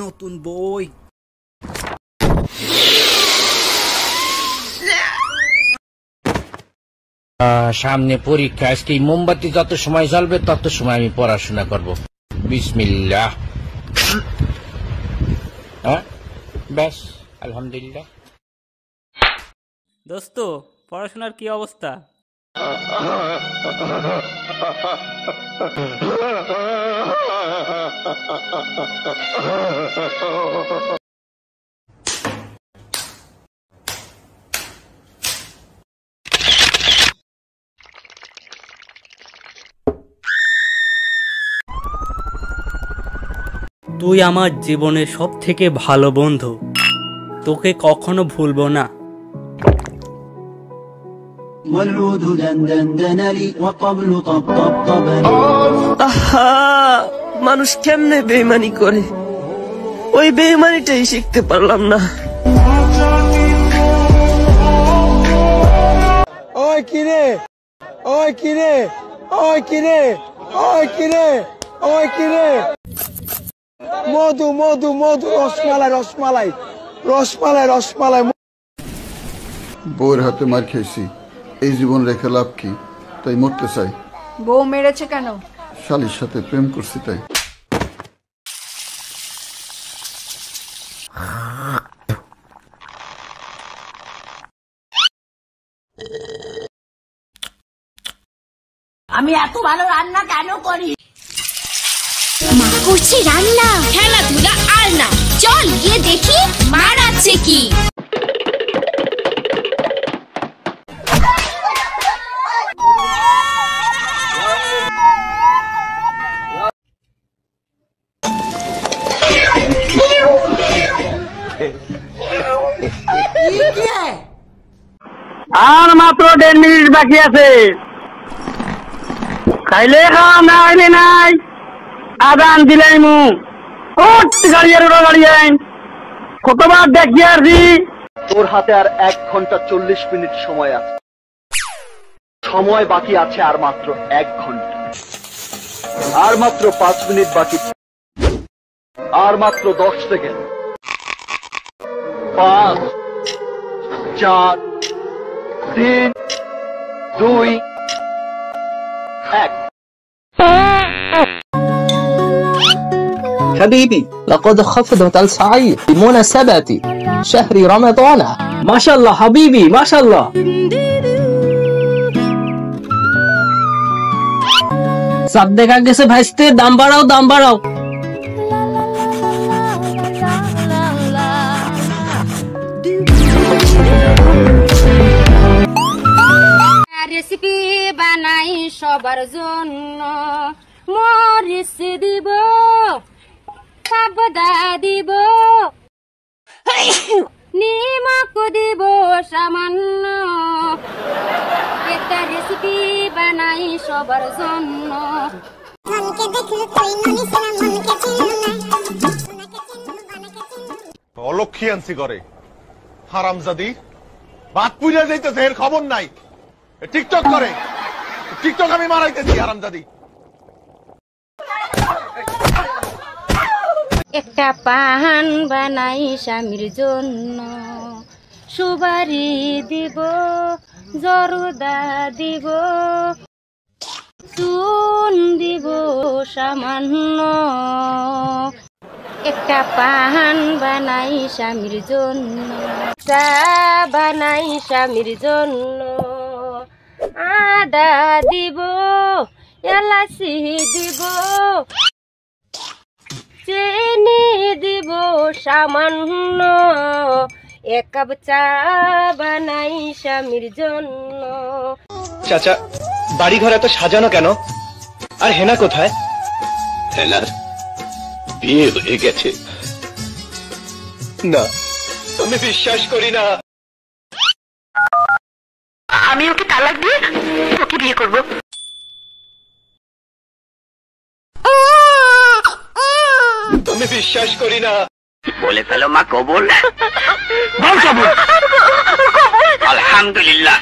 নতুন বই। সামনে পরীক্ষা, আজকে মোমবাতি যত সময় জ্বলবে তত সময় আমি পড়াশোনা করব। বিসমিল্লাহ। ব্যাস, আলহামদুলিল্লাহ। দোস্ত, পড়াশোনার কি অবস্থা? তুই আমার জীবনের সব থেকে ভালো বন্ধু, তোকে কখনো ভুলবো না। মানুষ কেমনে বেইমানি করে, ওই বেইমানিটাই শিখতে পারলাম না। ওই কিরে, ওই কিরে, ওই কিরে, ওই কিরে, ওই কিরে, মধু মধু মধু, রসমালাই রসমালাই রসমালাই রসমালাই। বউয়ের হাতে মার খেয়েছি, এই জীবন রেখে লাভ কি? তাই মরতে চাই। বউ মেরেছে কেন? শালির সাথে প্রেম করছি তাই। আমি এত ভালো রান্না কেন করি? মা করছে রান্না, খেলাধুলা আর না। চল গিয়ে দেখি মার আছে কি। আর মাত্র 1.5 মিনিট বাকি আছে। খাইলে খাওয়া, না খাইলে নাই। আদান দিলাই মু গাড়ি আইন কতবার দেখি আর তোর হাতে আর 1 ঘন্টা 40 মিনিট সময় আছে। সময় বাকি আছে আর মাত্র 1 ঘন্টা, আর মাত্র 5 মিনিট বাকি, আর মাত্র 10 সেকেন্ড। 5 4 3 2 1। حبيبي لقد خفضت السعير بمناسبة شهر رمضان. ما شاء الله حبيبي، ما شاء الله. সব দেখা গেছে ভাইস্তে, দাম বাড়াও দাম বাড়াও। রেসিপি বানাই সবার জন্য, মরিচ দিব, সাবদা দিব, নিমক দিব সামান্য। একটা রেসিপি বানাই সবার জন্য। অলক্ষী আনছি করে হারামজাদি, বাদ পুড়ে যাইতেছে, এর খবর নাই। টিকটক করে, টিকটক আমি মারাইতেছি হারামজাদি। একটা পান বানাই স্বামীর জন্য, সুপারি দিব, জরদা দিব, চুন দিব সামান্য। একটা পান বানাই স্বামীর জন্য, চা বানাই স্বামীর জন্য, আদা দিব, এলাচি দিব, চিনি দিব সামান্য। 1 কাপ চা বানাই স্বামীর জন্য। চাচা, বাড়ি ঘর এত সাজানো কেন? আর হেনা কোথায়? হেনার বিয়ে হয়ে গেছে। না, আমি বিশ্বাস করি না। আমি ওকে তালাক দিয়ে ওকে বিয়ে করব। আমি বিশ্বাস করি না। বলে ফেলো মা কবুল। বল কবুল। আলহামদুলিল্লাহ।